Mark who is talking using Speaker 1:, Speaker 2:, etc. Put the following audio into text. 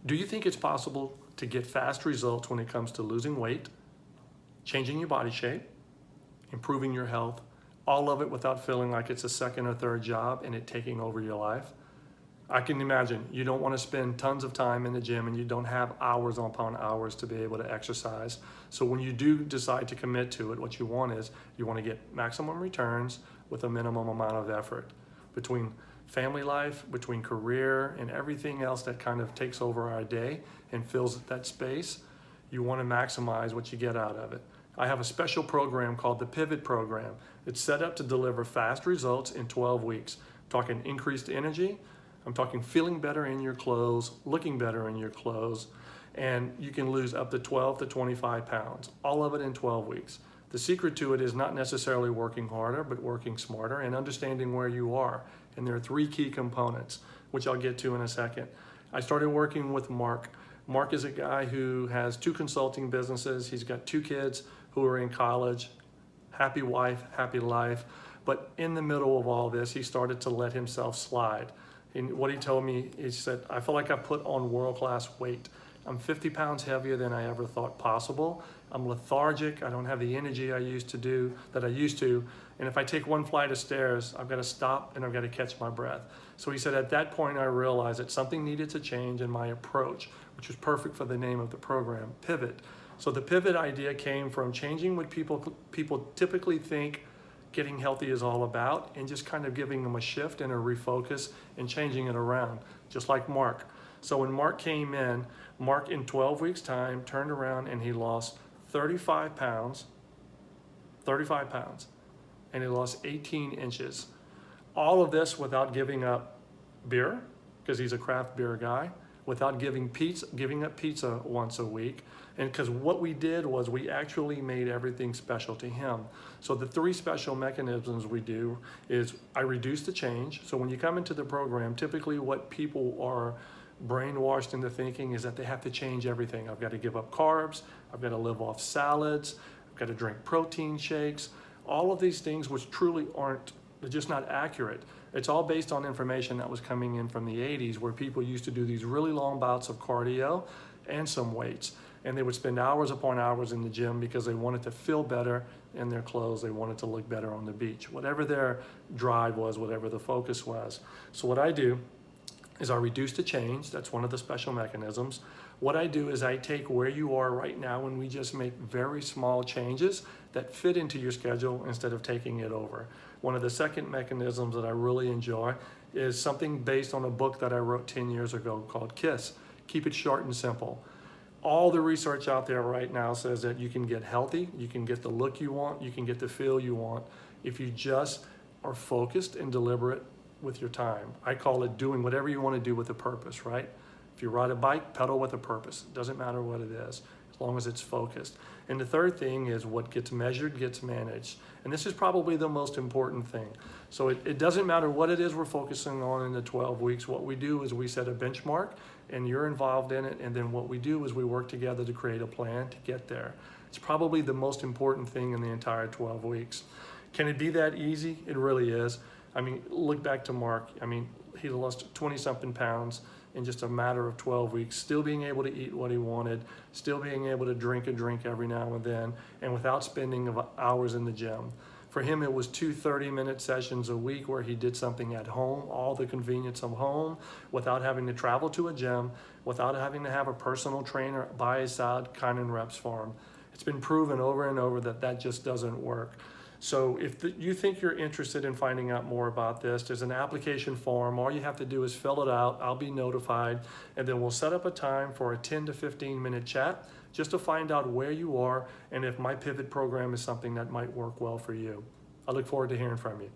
Speaker 1: Do you think it's possible to get fast results when it comes to losing weight, changing your body shape, improving your health, all of it without feeling like it's a second or third job and it taking over your life? I can imagine you don't want to spend tons of time in the gym and you don't have hours upon hours to be able to exercise. So when you do decide to commit to it, what you want is you want to get maximum returns with a minimum amount of effort. Between family life, between career and everything else that kind of takes over our day and fills that space, you want to maximize what you get out of it. I have a special program called the Pivot Program. It's set up to deliver fast results in 12 weeks. I'm talking increased energy, I'm talking feeling better in your clothes, looking better in your clothes, and you can lose up to 12 to 25 pounds, all of it in 12 weeks. The secret to it is not necessarily working harder, but working smarter and understanding where you are. And there are 3 key components, which I'll get to in a second. I started working with Mark. Mark is a guy who has 2 consulting businesses. He's got 2 kids who are in college, happy wife, happy life. But in the middle of all this, he started to let himself slide. And what he told me, he said, I feel like I put on world-class weight. I'm 50 pounds heavier than I ever thought possible. I'm lethargic. I don't have the energy I used to. And if I take 1 flight of stairs, I've got to stop and I've got to catch my breath. So he said, at that point, I realized that something needed to change in my approach, which was perfect for the name of the program, Pivot. So the pivot idea came from changing what people typically think getting healthy is all about, and just kind of giving them a shift and a refocus and changing it around, just like Mark. So when Mark came in, Mark in 12 weeks time turned around and he lost 35 pounds, and he lost 18 inches. All of this without giving up beer, because he's a craft beer guy, without giving up pizza once a week. And because what we did was we actually made everything special to him. So the 3 special mechanisms we do is I reduce the change. So when you come into the program, typically what people are brainwashed into thinking is that they have to change everything. I've got to give up carbs. I've got to live off salads. I've got to drink protein shakes. All of these things which truly aren't, they're just not accurate. It's all based on information that was coming in from the 80s, where people used to do these really long bouts of cardio and some weights. And they would spend hours upon hours in the gym because they wanted to feel better in their clothes. They wanted to look better on the beach, whatever their drive was, whatever the focus was. So what I do is I reduce the change. That's one of the special mechanisms. What I do is I take where you are right now and we just make very small changes that fit into your schedule instead of taking it over. One of the second mechanisms that I really enjoy is something based on a book that I wrote 10 years ago called KISS. Keep it short and simple. All the research out there right now says that you can get healthy, you can get the look you want, you can get the feel you want if you just are focused and deliberate with your time. I call it doing whatever you want to do with a purpose, right? If you ride a bike, pedal with a purpose. It doesn't matter what it is, as long as it's focused. And the third thing is what gets measured gets managed. And this is probably the most important thing. So it doesn't matter what it is we're focusing on in the 12 weeks. What we do is we set a benchmark and you're involved in it. And then what we do is we work together to create a plan to get there. It's probably the most important thing in the entire 12 weeks. Can it be that easy? It really is. I mean, look back to Mark. I mean, he lost 20-something pounds in just a matter of 12 weeks, still being able to eat what he wanted, still being able to drink a drink every now and then, and without spending hours in the gym. For him, it was 2 30-minute sessions a week where he did something at home, all the convenience of home, without having to travel to a gym, without having to have a personal trainer by his side counting reps for him. It's been proven over and over that that just doesn't work. So if you think you're interested in finding out more about this, there's an application form. All you have to do is fill it out. I'll be notified, and then we'll set up a time for a 10 to 15-minute chat just to find out where you are and if my pivot program is something that might work well for you. I look forward to hearing from you.